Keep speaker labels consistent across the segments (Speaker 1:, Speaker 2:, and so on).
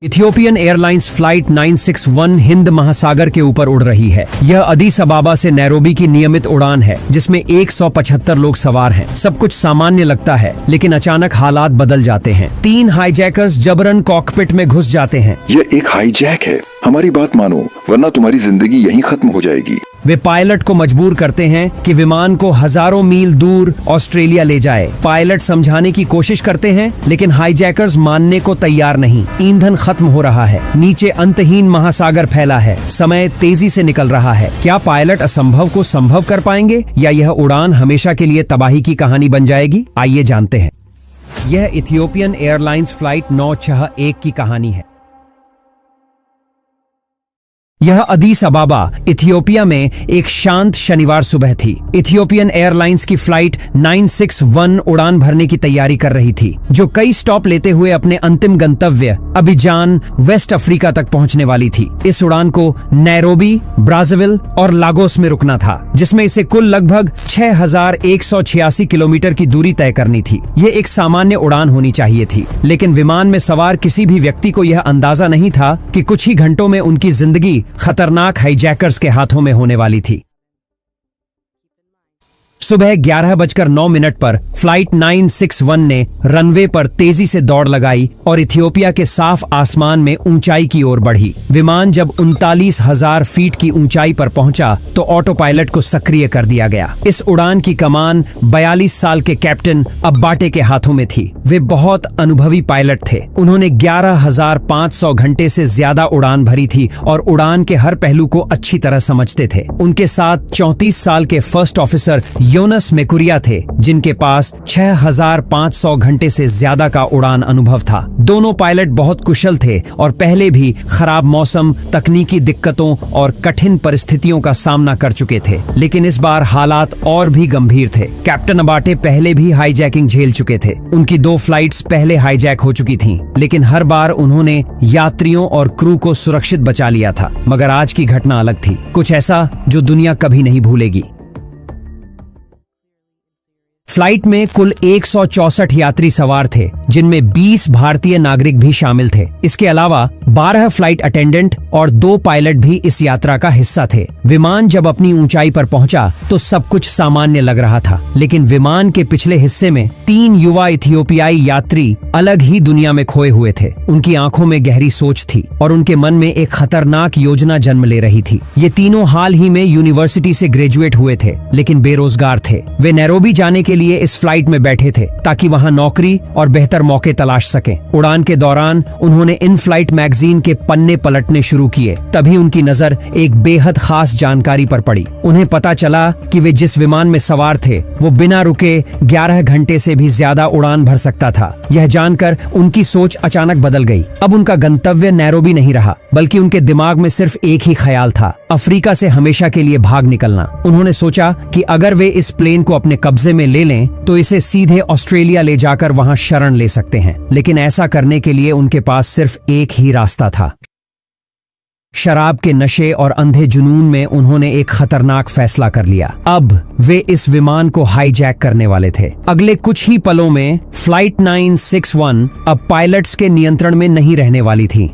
Speaker 1: Ethiopian airlines flight 961 Hind महासागर के ऊपर उड़ रही है। यह अदीस अबाबा से नैरोबी की नियमित उड़ान है जिसमें 175 लोग सवार हैं। सब कुछ सामान्य लगता है लेकिन अचानक हालात बदल जाते हैं। 3 हाईजैकर्स जबरन कॉकपिट में घुस जाते हैं।
Speaker 2: यह एक हाईजैक है, हमारी बात मानो वरना तुम्हारी जिंदगी यहीं खत्म हो जाएगी।
Speaker 1: वे पायलट को मजबूर करते हैं कि विमान को हजारों मील दूर ऑस्ट्रेलिया ले जाए। पायलट समझाने की कोशिश करते हैं लेकिन हाईजैकर्स मानने को तैयार नहीं। ईंधन खत्म हो रहा है, नीचे अंतहीन महासागर फैला है, समय तेजी से निकल रहा है। क्या पायलट असंभव को संभव कर पाएंगे या यह उड़ान हमेशा के लिए तबाही की कहानी बन जाएगी? आइए जानते हैं। यह इथियोपियन एयरलाइंस फ्लाइट 961 की कहानी है। यह अदीस अबाबा इथियोपिया में एक शांत शनिवार सुबह थी। इथियोपियन एयरलाइंस की फ्लाइट 961 उड़ान भरने की तैयारी कर रही थी, जो कई स्टॉप लेते हुए अपने अंतिम गंतव्य अबिजान, वेस्ट अफ्रीका तक पहुंचने वाली थी। इस उड़ान को नैरोबी, ब्राज़ाविल और लागोस में रुकना था, जिसमें इसे कुल लगभग 6186 किलोमीटर की दूरी तय करनी थी। ये एक सामान्य उड़ान होनी चाहिए थी, लेकिन विमान में सवार किसी भी व्यक्ति को यह अंदाजा नहीं था कि कुछ ही घंटों में उनकी जिंदगी खतरनाक हाईजैकर्स के हाथों में होने वाली थी। सुबह 11:09 पर फ्लाइट 961 ने रनवे पर तेजी से दौड़ लगाई और इथियोपिया के साफ आसमान में ऊंचाई की ओर बढ़ी। विमान जब 39,000 फीट की ऊंचाई पर पहुंचा तो ऑटो पायलट को सक्रिय कर दिया गया। इस उड़ान की कमान 42 साल के कैप्टन अब्बाटे के हाथों में थी। वे बहुत अनुभवी पायलट थे। उन्होंने 11,500 घंटे से ज्यादा उड़ान भरी थी और उड़ान के हर पहलू को अच्छी तरह समझते थे। उनके साथ 34 साल के फर्स्ट ऑफिसर योनस मेकुरिया थे, जिनके पास 6500 घंटे से ज्यादा का उड़ान अनुभव था। दोनों पायलट बहुत कुशल थे और पहले भी खराब मौसम, तकनीकी दिक्कतों और कठिन परिस्थितियों का सामना कर चुके थे, लेकिन इस बार हालात और भी गंभीर थे। कैप्टन अबाटे पहले भी हाईजैकिंग झेल चुके थे। उनकी 2 फ्लाइट्स पहले हाईजैक हो चुकी थीं, लेकिन हर बार उन्होंने यात्रियों और क्रू को सुरक्षित बचा लिया था। मगर आज की घटना अलग थी, कुछ ऐसा जो दुनिया कभी नहीं भूलेगी। फ्लाइट में कुल 164 यात्री सवार थे, जिनमें 20 भारतीय नागरिक भी शामिल थे। इसके अलावा 12 फ्लाइट अटेंडेंट और 2 पायलट भी इस यात्रा का हिस्सा थे। विमान जब अपनी ऊंचाई पर पहुंचा तो सब कुछ सामान्य लग रहा था, लेकिन विमान के पिछले हिस्से में 3 युवा इथियोपियाई यात्री अलग ही दुनिया में खोए हुए थे। उनकी आंखों में गहरी सोच थी और उनके मन में एक खतरनाक योजना जन्म ले रही थी। ये तीनों हाल ही में यूनिवर्सिटी से ग्रेजुएट हुए थे, लेकिन बेरोजगार थे। वे नैरोबी जाने के लिए इस फ्लाइट में बैठे थे ताकि वहां नौकरी और बेहतर मौके तलाश सकें। उड़ान के दौरान उन्होंने इन फ्लाइट मैगजीन के पन्ने पलटने शुरू किए। तभी उनकी नजर एक बेहद खास जानकारी पर पड़ी। उन्हें पता चला कि वे जिस विमान में सवार थे वो बिना रुके 11 घंटे से भी ज्यादा उड़ान भर सकता था। यह जानकर उनकी सोच अचानक बदल गई। अब उनका गंतव्य नैरोबी नहीं रहा, बल्कि उनके दिमाग में सिर्फ एक ही ख्याल था, अफ्रीका से हमेशा के लिए भाग निकलना। उन्होंने सोचा कि अगर वे इस प्लेन को अपने कब्जे में ले लें तो इसे सीधे ऑस्ट्रेलिया ले जाकर वहां शरण ले सकते हैं। लेकिन ऐसा करने के लिए उनके पास सिर्फ एक ही रास्ता था। शराब के नशे और अंधे जुनून में उन्होंने एक खतरनाक फैसला कर लिया। अब वे इस विमान को हाईजैक करने वाले थे। अगले कुछ ही पलों में फ्लाइट 961 अब पायलट्स के नियंत्रण में नहीं रहने वाली थी।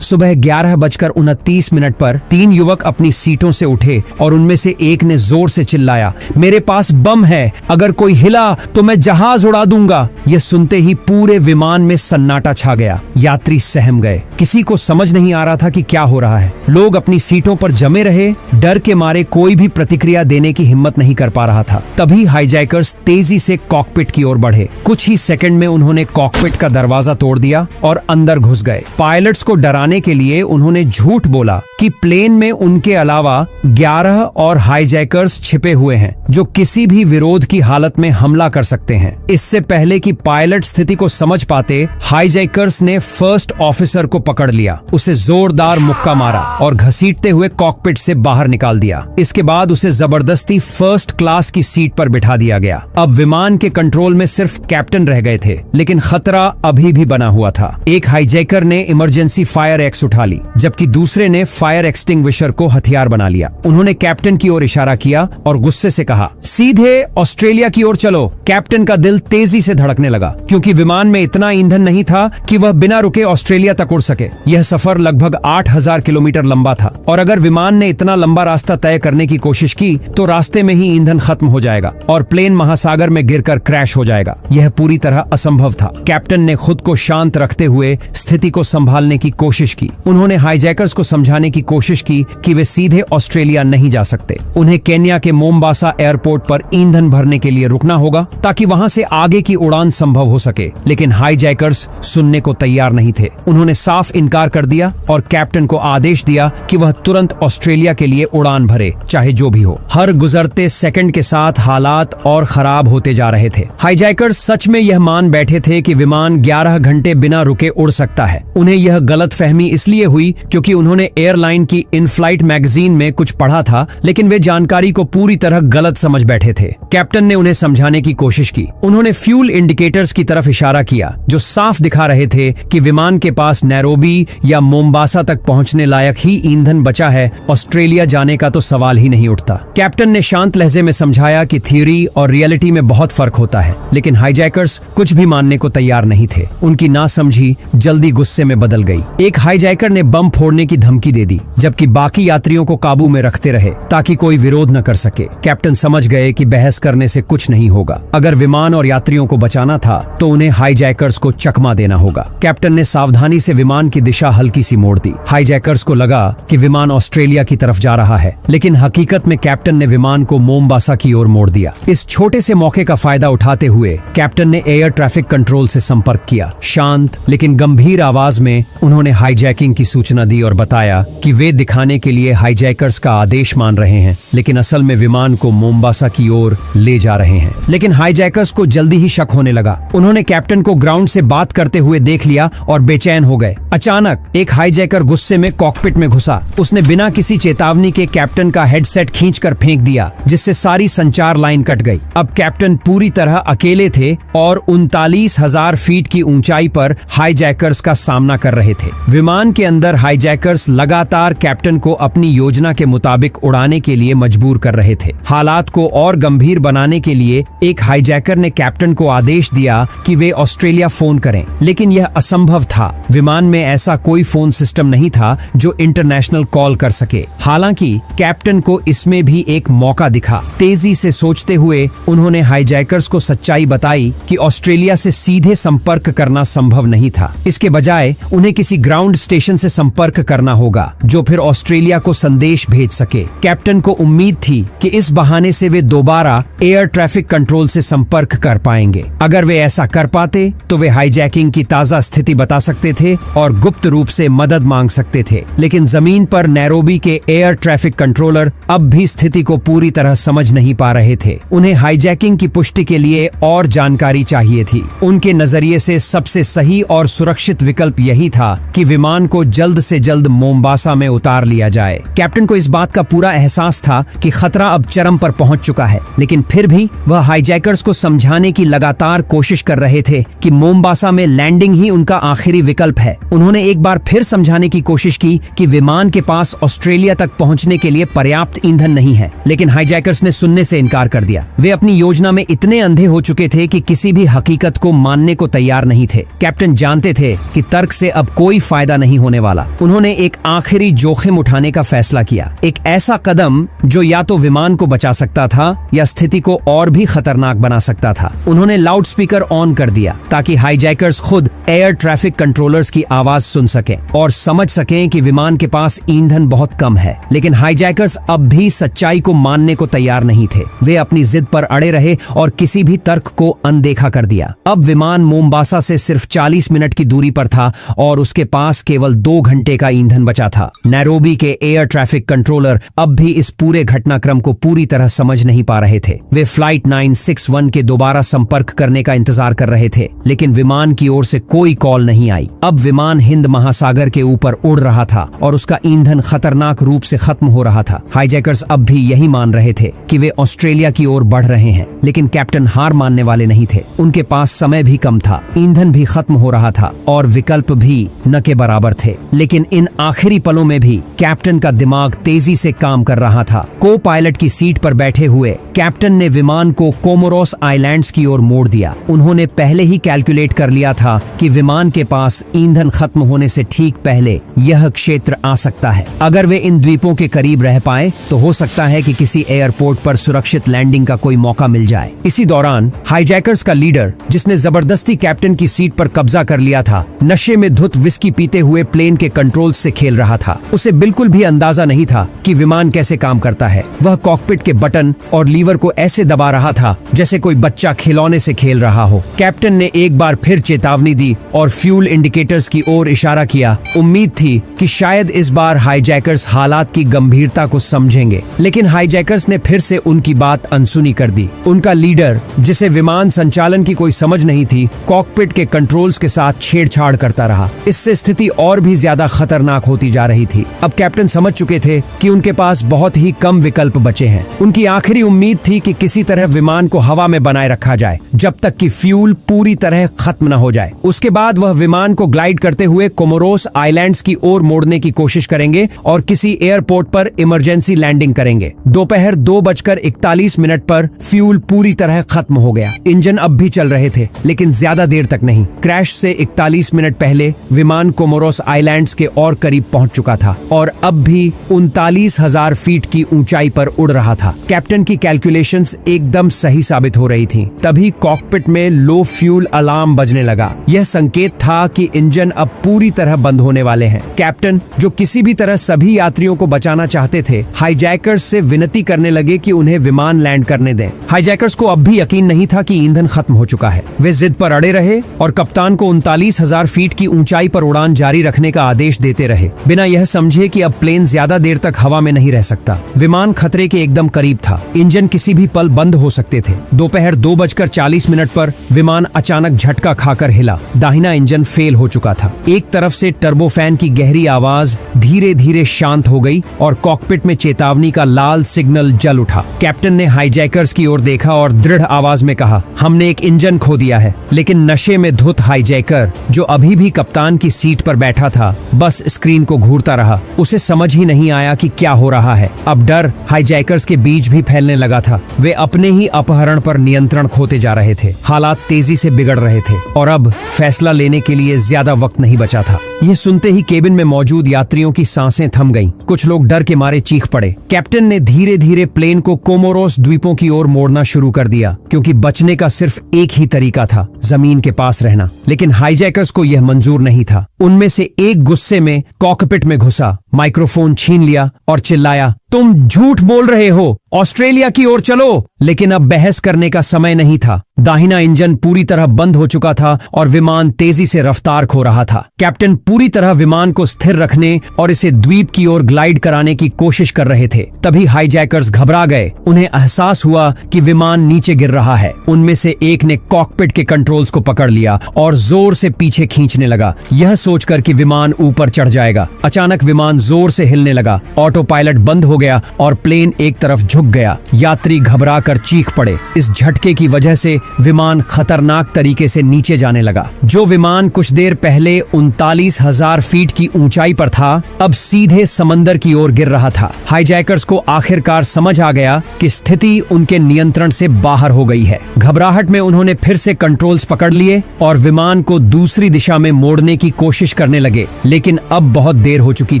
Speaker 1: सुबह 11:29 पर 3 युवक अपनी सीटों से उठे और उनमें से एक ने जोर से चिल्लाया, मेरे पास बम है, अगर कोई हिला तो मैं जहाज उड़ा दूंगा। यह सुनते ही पूरे विमान में सन्नाटा छा गया। यात्री सहम गए। किसी को समझ नहीं आ रहा था कि क्या हो रहा है। लोग अपनी सीटों पर जमे रहे, डर के मारे कोई भी प्रतिक्रिया देने की हिम्मत नहीं कर पा रहा था। तभी हाईजैकर्स तेजी से कॉकपिट की ओर बढ़े। कुछ ही सेकंड में उन्होंने कॉकपिट का दरवाजा तोड़ दिया और अंदर घुस गए। पायलट्स को डराने के लिए उन्होंने झूठ बोला कि प्लेन में उनके अलावा 11 और हाईजैकर्स छिपे हुए हैं जो किसी भी विरोध की हालत में हमला कर सकते हैं। इससे पहले कि पायलट स्थिति को समझ पाते, हाईजैकर्स ने फर्स्ट ऑफिसर को पकड़ लिया, उसे जोरदार मुक्का मारा और घसीटते हुए कॉकपिट से बाहर निकाल दिया। इसके बाद उसे जबरदस्ती फर्स्ट क्लास की सीट पर बिठा दिया गया। अब विमान के कंट्रोल में सिर्फ कैप्टन रह गए थे, लेकिन खतरा अभी भी बना हुआ था। एक हाईजैकर ने इमरजेंसी फायर फायर एक्स उठा ली, जबकि दूसरे ने फायर एक्सटिंग्विशर को हथियार बना लिया। उन्होंने कैप्टन की ओर इशारा किया और गुस्से से कहा, सीधे ऑस्ट्रेलिया की ओर चलो। कैप्टन का दिल तेजी से धड़कने लगा, क्योंकि विमान में इतना ईंधन नहीं था कि वह बिना रुके ऑस्ट्रेलिया तक उड़ सके। यह सफर लगभग 8000 किलोमीटर लंबा था, और अगर विमान ने इतना लंबा रास्ता तय करने की कोशिश की तो रास्ते में ही ईंधन खत्म हो जाएगा और प्लेन महासागर में गिरकर क्रैश हो जाएगा। यह पूरी तरह असंभव था। कैप्टन ने खुद को शांत रखते हुए स्थिति को संभालने की कोशिश की। उन्होंने हाईजैकर्स को समझाने की कोशिश की कि वे सीधे ऑस्ट्रेलिया नहीं जा सकते। उन्हें केन्या के मोम्बासा एयरपोर्ट पर ईंधन भरने के लिए रुकना होगा ताकि वहां से आगे की उड़ान संभव हो सके। लेकिन हाईजैकर्स सुनने को तैयार नहीं थे। उन्होंने साफ इनकार कर दिया और कैप्टन को आदेश दिया कि वह तुरंत ऑस्ट्रेलिया के लिए उड़ान भरे, चाहे जो भी हो। हर गुजरते सेकंड के साथ हालात और खराब होते जा रहे थे। हाईजैकर्स सच में यह मान बैठे थे कि विमान 11 घंटे बिना रुके उड़ सकता है। उन्हें यह गलतफहमी इसलिए हुई क्योंकि उन्होंने एयरलाइन की इन फ्लाइट मैगजीन में कुछ पढ़ा था, लेकिन वे जानकारी को पूरी तरह गलत समझ बैठे थे। कैप्टन ने उन्हें समझाने की कोशिश की। उन्होंने फ्यूल इंडिकेटर्स की तरफ इशारा किया, जो साफ दिखा रहे थे कि विमान के पास नैरोबी या मोम्बासा तक पहुंचने लायक ही ईंधन बचा है। ऑस्ट्रेलिया जाने का तो सवाल ही नहीं उठता। कैप्टन ने शांत लहजे में समझाया कि थ्योरी और रियलिटी में बहुत फर्क होता है, लेकिन हाईजैकर्स कुछ भी मानने को तैयार नहीं थे। उनकी नासमझी जल्दी गुस्से में बदल गई। एक हाईजैकर ने बम फोड़ने की धमकी दे दी, जबकि बाकी यात्रियों को काबू में रखते रहे ताकि कोई विरोध न कर सके। कैप्टन समझ गए कि बहस करने से कुछ नहीं होगा। अगर विमान और यात्रियों को बचाना था तो उन्हें हाईजैकर्स को चकमा देना होगा। कैप्टन ने सावधानी से विमान की दिशा हल्की सी मोड़ दी। हाईजैकर्स को लगा कि विमान ऑस्ट्रेलिया की तरफ जा रहा है, लेकिन हकीकत में कैप्टन ने विमान को मोम्बासा की ओर मोड़ दिया। इस छोटे से मौके का फायदा उठाते हुए कैप्टन ने एयर ट्रैफिक कंट्रोल से संपर्क किया। शांत लेकिन गंभीर आवाज में उन्होंने हाईजैकिंग की सूचना दी और बताया कि वे दिखाने के लिए हाईजैकर्स का आदेश मान रहे हैं, लेकिन असल में विमान को मोम्बासा की ओर ले जा रहे हैं। लेकिन हाईजैकर्स को जल्दी ही शक होने लगा। उन्होंने कैप्टन को ग्राउंड से बात करते हुए देख लिया और बेचैन हो गए। अचानक एक हाईजैकर गुस्से में कॉकपिट में घुसा। उसने बिना किसी चेतावनी के कैप्टन का हेडसेट खींचकर फेंक दिया, जिससे सारी संचार लाइन कट गई। अब कैप्टन पूरी तरह अकेले थे और 39,000 फीट की ऊंचाई पर हाईजैकर्स का सामना कर रहे थे। विमान के अंदर हाईजैकर्स लगातार कैप्टन को अपनी योजना के मुताबिक उड़ाने के लिए मजबूर कर रहे थे। हालात को और गंभीर बनाने के लिए एक हाईजैकर ने कैप्टन को आदेश दिया कि वे ऑस्ट्रेलिया फोन करें, लेकिन यह असंभव था। विमान में ऐसा कोई फोन सिस्टम नहीं था जो इंटरनेशनल कॉल कर सके। हालांकि कैप्टन को इसमें भी एक मौका दिखा। तेजी से सोचते हुए उन्होंने हाईजैकर्स को सच्चाई बताई कि ऑस्ट्रेलिया से सीधे संपर्क करना संभव नहीं था। इसके बजाय उन्हें किसी ग्राउंड स्टेशन से संपर्क करना होगा, जो फिर ऑस्ट्रेलिया को संदेश भेज सके। कैप्टन को उम्मीद थी कि इस बहाने से वे दोबारा एयर ट्रैफिक कंट्रोल से संपर्क कर पाएंगे। अगर वे ऐसा कर पाते तो वे हाईजैकिंग की ताजा स्थिति बता सकते थे और गुप्त रूप से मदद मांग सकते थे। लेकिन जमीन पर नैरोबी के एयर ट्रैफिक कंट्रोलर अब भी स्थिति को पूरी तरह समझ नहीं पा रहे थे। उन्हें हाईजैकिंग की पुष्टि के लिए और जानकारी चाहिए थी। उनके नजरिए से सबसे सही और सुरक्षित विकल्प यही था कि विमान को जल्द से जल्द मोम्बासा में उतार लिया जाए। कैप्टन को इस बात का पूरा एहसास था कि खतरा अब चरम पर पहुंच चुका है, लेकिन फिर भी वह हाईजैकर्स को समझाने की लगातार कोशिश कर रहे थे कि मोम्बासा में लैंडिंग ही उनका आखिरी विकल्प है। उन्होंने एक बार फिर समझाने की कोशिश की कि विमान के पास ऑस्ट्रेलिया तक पहुंचने के लिए पर्याप्त ईंधन नहीं है, लेकिन हाईजैकर्स ने सुनने से इनकार कर दिया। वे अपनी योजना में इतने अंधे हो चुके थे कि किसी भी हकीकत को मानने को तैयार नहीं थे। कैप्टन जानते थे कि तर्क से अब कोई फायदा नहीं होने वाला। उन्होंने एक आखिरी जोखिम उठाने का फैसला किया, एक ऐसा कदम जो या तो विमान को बचा सकता था या स्थिति को और भी खतरनाक बना सकता था। उन्होंने लाउडस्पीकर ऑन कर दिया ताकि हाईजैकर्स खुद एयर ट्रैफिक कंट्रोलर्स की आवाज सुन सकें और समझ सकें कि विमान के पास ईंधन बहुत कम है। लेकिन हाईजैकर्स अब भी सच्चाई को मानने को तैयार नहीं थे। वे अपनी जिद पर अड़े रहे और किसी भी तर्क को अनदेखा कर दिया। अब विमान मोम्बासा से सिर्फ 40 मिनट की दूरी पर था और उसके पास केवल 2 घंटे का ईंधन बचा था। नैरोबी के एयर ट्रैफिक कंट्रोलर अब भी इस पूरे घटनाक्रम को पूरी तरह समझ नहीं पा रहे थे। वे फ्लाइट 961 के दोबारा संपर्क करने का इंतजार कर रहे थे, लेकिन विमान की ओर से कोई कॉल नहीं आई। अब विमान हिंद महासागर के ऊपर उड़ रहा था और उसका ईंधन खतरनाक रूप से खत्म हो रहा था। हाईजैकर्स अब भी यही मान रहे थे कि वे ऑस्ट्रेलिया की ओर बढ़ रहे हैं, लेकिन कैप्टन हार मानने वाले नहीं थे। उनके पास समय भी कम था, ईंधन भी खत्म हो रहा था और विकल्प भी न के बराबर बराबर थे। लेकिन इन आखिरी पलों में भी कैप्टन का दिमाग तेजी से काम कर रहा था। को पायलट की सीट पर बैठे हुए कैप्टन ने विमान को कोमोरोस आइलैंड्स की ओर मोड़ दिया। उन्होंने पहले ही कैलकुलेट कर लिया था कि विमान के पास ईंधन खत्म होने से ठीक पहले यह क्षेत्र आ सकता है। अगर वे इन द्वीपों के करीब रह पाए तो हो सकता है कि किसी एयरपोर्ट पर सुरक्षित लैंडिंग का कोई मौका मिल जाए। इसी दौरान हाईजैकर्स का लीडर, जिसने जबरदस्ती कैप्टन की सीट पर कब्जा कर लिया था, नशे में धुत विस्की पीते हुए प्लेन के कंट्रोल से खेल रहा था। उसे बिल्कुल भी अंदाजा नहीं था कि विमान कैसे काम करता है। वह कॉकपिट के बटन और लीवर को ऐसे दबा रहा था जैसे कोई बच्चा खिलौने से खेल रहा हो। कैप्टन ने एक बार फिर चेतावनी दी और फ्यूल इंडिकेटर्स की ओर इशारा किया। उम्मीद थी कि शायद इस बार हाईजैकर्स हालात की गंभीरता को समझेंगे, लेकिन हाईजैकर्स ने फिर से उनकी बात अनसुनी कर दी। उनका लीडर, जिसे विमान संचालन की कोई समझ नहीं थी, कॉकपिट के कंट्रोल्स के साथ छेड़छाड़ करता रहा। इससे स्थिति और भी ज्यादा खतरनाक होती जा रही थी। अब कैप्टन समझ चुके थे कि उनके पास बहुत ही कम विकल्प बचे हैं। उनकी आखिरी उम्मीद थी कि किसी तरह विमान को हवा में बनाए रखा जाए जब तक कि फ्यूल पूरी तरह खत्म न हो जाए। उसके बाद वह विमान को ग्लाइड करते हुए कोमोरोस आइलैंड्स की ओर मोड़ने की कोशिश करेंगे और किसी एयरपोर्ट पर इमरजेंसी लैंडिंग करेंगे। दोपहर 2:41 पर फ्यूल पूरी तरह खत्म हो गया। इंजन अब भी चल रहे थे, लेकिन ज्यादा देर तक नहीं। क्रैश से 41 मिनट पहले विमान कोमोरोस आइलैंड्स के और करीब पहुंच चुका था और अब भी 39,000 फीट की ऊंचाई पर उड़ रहा था। कैप्टन की कैलकुलेशंस एकदम सही साबित हो रही थी। तभी कॉकपिट में लो फ्यूल अलार्म बजने लगा। यह संकेत था कि इंजन अब पूरी तरह बंद होने वाले हैं। कैप्टन, जो किसी भी तरह सभी यात्रियों को बचाना चाहते थे, हाईजैकर्स से विनती करने लगे कि उन्हें विमान लैंड करने दें। हाईजैकर्स को अब भी यकीन नहीं था कि ईंधन खत्म हो चुका है। वे जिद पर अड़े रहे और कप्तान को 39,000 फीट की ऊंचाई पर उड़ान जारी रखने का आदेश देते रहे, बिना यह समझे कि अब प्लेन ज्यादा देर तक हवा में नहीं रह सकता। विमान खतरे के एकदम करीब था। इंजन किसी भी पल बंद हो सकते थे। दोपहर 2:40 पर विमान अचानक झटका खाकर हिला। दाहिना इंजन फेल हो चुका था। एक तरफ से टर्बोफैन की गहरी आवाज धीरे धीरे शांत हो गई और कॉकपिट में चेतावनी का लाल सिग्नल जल उठा। कैप्टन ने हाईजैकर्स की ओर देखा और दृढ़ आवाज में कहा, हमने एक इंजन खो दिया है। लेकिन नशे में धुत हाईजैकर, जो अभी भी कप्तान की सीट पर बैठा था, बस स्क्रीन को घूरता रहा। उसे समझ ही नहीं आया कि क्या हो रहा है। अब डर हाईजैकर्स के बीच भी फैलने लगा था। वे अपने ही अपहरण पर नियंत्रण खोते जा रहे थे। हालात तेजी से बिगड़ रहे थे और अब फैसला लेने के लिए ज्यादा वक्त नहीं बचा था। यह सुनते ही केबिन में मौजूद यात्रियों की सांसें थम गईं। कुछ लोग डर के मारे चीख पड़े। कैप्टन ने धीरे धीरे प्लेन को कोमोरोस द्वीपों की ओर मोड़ना शुरू कर दिया, क्योंकि बचने का सिर्फ एक ही तरीका था, जमीन के पास रहना। लेकिन हाईजैकर्स को यह मंजूर नहीं था। उनमें से एक गुस्से में कॉकपिट में घुसा, माइक्रोफोन छीन लिया और चिल्लाया, तुम झूठ बोल रहे हो, ऑस्ट्रेलिया की ओर चलो। लेकिन अब बहस करने का समय नहीं था। दाहिना इंजन पूरी तरह बंद हो चुका था और विमान तेजी से रफ्तार खो रहा था। कैप्टन पूरी तरह विमान को स्थिर रखने और इसे द्वीप की ओर ग्लाइड कराने की कोशिश कर रहे थे। तभी हाईजैकर्स घबरा गए। उन्हें एहसास हुआ कि विमान नीचे गिर रहा है। उनमें से एक ने कॉकपिट के कंट्रोल्स को पकड़ लिया और जोर से पीछे खींचने लगा, यह सोचकर कि विमान ऊपर चढ़ जाएगा। अचानक विमान जोर से हिलने लगा, ऑटो पायलट बंद हो गया और प्लेन एक तरफ झुक गया। यात्री घबरा कर चीख पड़े। इस झटके की वजह से विमान खतरनाक तरीके से नीचे जाने लगा। जो विमान कुछ देर पहले 39,000 फीट की ऊंचाई पर था, अब सीधे समंदर की ओर गिर रहा था। हाईजैकर्स को आखिरकार समझ आ गया कि स्थिति उनके नियंत्रण से बाहर हो गई है। घबराहट में उन्होंने फिर से कंट्रोल्स पकड़ लिए और विमान को दूसरी दिशा में मोड़ने की कोशिश करने लगे, लेकिन अब बहुत देर हो चुकी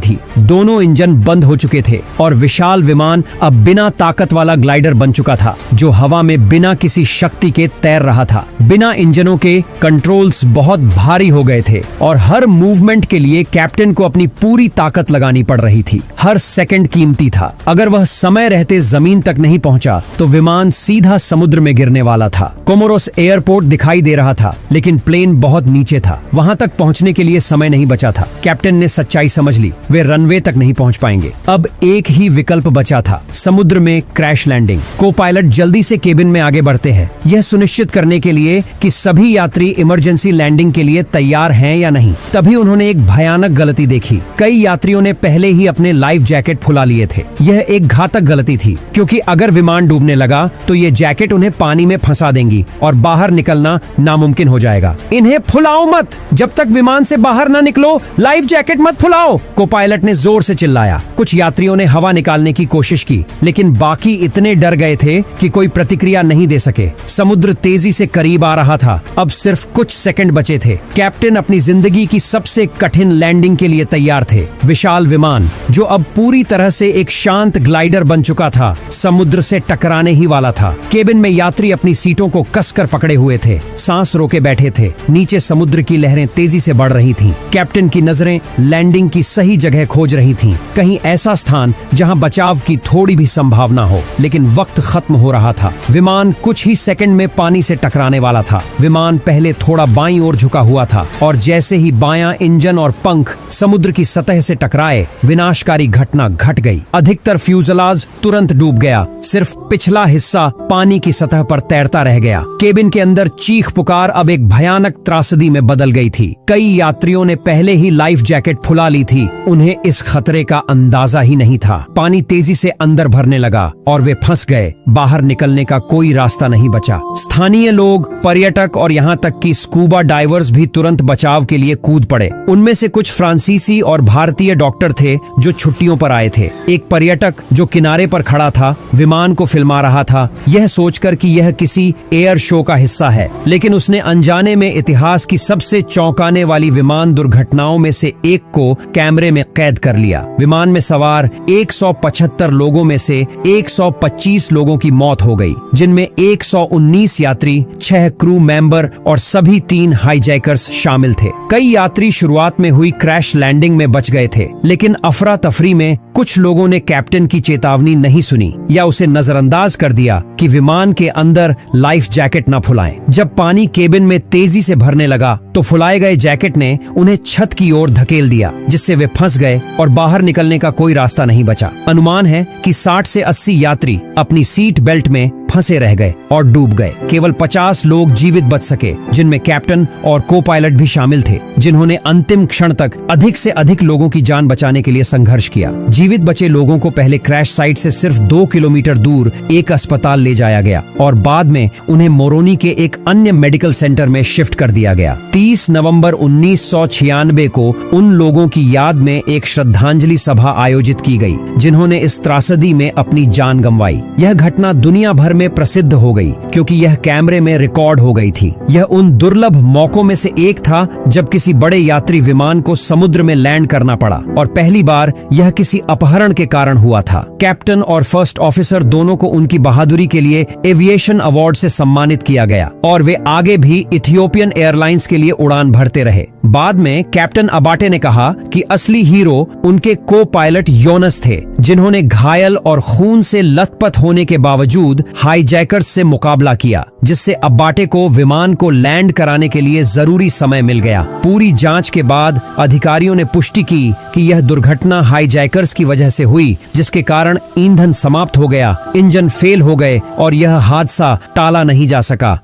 Speaker 1: थी। दोनों इंजन बंद हो चुके थे और विशाल विमान अब बिना ताकत वाला ग्लाइडर बन चुका था, जो हवा में बिना किसी शक्ति के तैर रहा था। बिना इंजनों के कंट्रोल्स बहुत भारी हो गए थे और हर मूवमेंट के लिए कैप्टन को अपनी पूरी ताकत लगानी पड़ रही थी। हर सेकंड कीमती था। अगर वह समय रहते जमीन तक नहीं पहुंचा तो विमान सीधा समुद्र में गिरने वाला था। कोमोरोस एयरपोर्ट दिखाई दे रहा था, लेकिन प्लेन बहुत नीचे था। वहां तक पहुंचने के लिए समय नहीं बचा था। कैप्टन ने सच्चाई समझ ली, वे रनवे तक नहीं पहुंच पाएंगे। अब एक ही विकल्प बचा था, समुद्र में क्रैश लैंडिंग। को पायलट जल्दी से केबिन में आगे बढ़ते हैं। यह सुनिश्चित करने के लिए थे कि सभी यात्री इमरजेंसी लैंडिंग के लिए तैयार हैं या नहीं। तभी उन्होंने एक भयानक गलती देखी। कई यात्रियों ने पहले ही अपने लाइफ जैकेट फुला लिए थे। यह एक घातक गलती थी, क्योंकि अगर विमान डूबने लगा तो ये जैकेट उन्हें पानी में फंसा देंगी और बाहर निकलना नामुमकिन हो जाएगा। इन्हें फुलाओ मत, जब तक विमान से बाहर न निकलो लाइफ जैकेट मत फुलाओ, को पायलट ने जोर से चिल्लाया। कुछ यात्रियों ने हवा निकालने की कोशिश की, लेकिन बाकी इतने डर गए थे कि कोई प्रतिक्रिया नहीं दे सके। समुद्र तेजी से करीब आ रहा था। अब सिर्फ कुछ सेकंड बचे थे। कैप्टन अपनी जिंदगी की सबसे कठिन लैंडिंग के लिए तैयार थे। विशाल विमान, जो अब पूरी तरह से एक शांत ग्लाइडर बन चुका था, समुद्र से टकराने ही वाला था। केबिन में यात्री अपनी सीटों को कसकर पकड़े हुए थे, सांस रोके बैठे थे। नीचे समुद्र की लहरें तेजी से बढ़ रही थीं। कैप्टन की नजरें लैंडिंग की सही जगह खोज रही थीं, कहीं ऐसा स्थान जहां बचाव की थोड़ी भी संभावना हो। लेकिन वक्त खत्म हो रहा था। विमान कुछ ही सेकंड में पानी से टकराने वाला था। विमान पहले थोड़ा बाईं ओर झुका हुआ था, और जैसे ही बायां इंजन और पंख समुद्र की सतह से टकराए, विनाशकारी घटना घट गई। अधिकतर फ्यूजलाज तुरंत डूब गया। सिर्फ पिछला हिस्सा पानी की सतह पर तैरता रह गया। केबिन के अंदर चीख पुकार अब एक भयानक त्रासदी में बदल गई थी। कई यात्रियों ने पहले ही लाइफ जैकेट फुला ली थी। उन्हें इस खतरे का अंदाजा ही नहीं था। पानी तेजी से अंदर भरने लगा और वे फंस गए। बाहर निकलने का कोई रास्ता नहीं बचा। स्थानीय लोग, पर्यटक और यहाँ तक कि स्कूबा डाइवर्स भी तुरंत बचाव के लिए कूद पड़े। उनमें से कुछ फ्रांसीसी और भारतीय डॉक्टर थे जो छुट्टियों पर आए थे। एक पर्यटक जो किनारे पर खड़ा था, विमान को फिल्मा रहा था, यह सोचकर कि यह किसी एयर शो का हिस्सा है। लेकिन उसने अनजाने में इतिहास की सबसे चौंकाने वाली विमान दुर्घटनाओं में से एक को कैमरे में कैद कर लिया। विमान में सवार 175 लोगों में से 125 लोगों की मौत हो गई, जिनमें 119 यात्री, 6 क्रू मेंबर और सभी 3 हाईजैकर्स शामिल थे। कई यात्री शुरुआत में हुई क्रैश लैंडिंग में बच गए थे, लेकिन अफरा तफरी में कुछ लोगों ने कैप्टन की चेतावनी नहीं सुनी या उसे नजरअंदाज कर दिया कि विमान के अंदर लाइफ जैकेट न फुलाएं। जब पानी केबिन में तेजी से भरने लगा तो फुलाए गए जैकेट ने उन्हें छत की ओर धकेल दिया, जिससे वे फंस गए और बाहर निकलने का कोई रास्ता नहीं बचा। अनुमान है कि 60 से 80 यात्री अपनी सीट बेल्ट में फंसे रह गए और डूब गए। केवल 50 लोग जीवित बच सके, जिनमें कैप्टन और को पायलट भी शामिल थे, जिन्होंने अंतिम क्षण तक अधिक से अधिक लोगों की जान बचाने के लिए संघर्ष किया। जीवित बचे लोगों को पहले क्रैश साइट से सिर्फ 2 किलोमीटर दूर एक अस्पताल ले जाया गया और बाद में उन्हें मोरोनी के एक अन्य मेडिकल सेंटर में शिफ्ट कर दिया गया। 30 नवंबर 1996 को उन लोगों की याद में एक श्रद्धांजलि सभा आयोजित की गई, जिन्होंने इस त्रासदी में अपनी जान गंवाई। यह घटना दुनिया भर में प्रसिद्ध हो गई क्योंकि यह कैमरे में रिकॉर्ड हो गई थी। यह उन दुर्लभ मौकों में से एक था जब किसी बड़े यात्री विमान को समुद्र में लैंड करना पड़ा, और पहली बार यह किसी अपहरण के कारण हुआ था। कैप्टन और फर्स्ट ऑफिसर दोनों को उनकी बहादुरी के लिए एविएशन अवार्ड से सम्मानित किया गया, और वे आगे भी इथियोपियन एयरलाइंस के लिए उड़ान भरते रहे। बाद में कैप्टन अबाटे ने कहा कि असली हीरो उनके को पायलट योनस थे, जिन्होंने घायल और खून से लथपथ होने के बावजूद हाईजैकर्स से मुकाबला किया, जिससे अबाटे को विमान को लैंड कराने के लिए जरूरी समय मिल गया। पूरी जांच के बाद अधिकारियों ने पुष्टि की कि यह दुर्घटना हाईजैकर्स की वजह से हुई, जिसके कारण ईंधन समाप्त हो गया, इंजन फेल हो गए और यह हादसा टाला नहीं जा सका।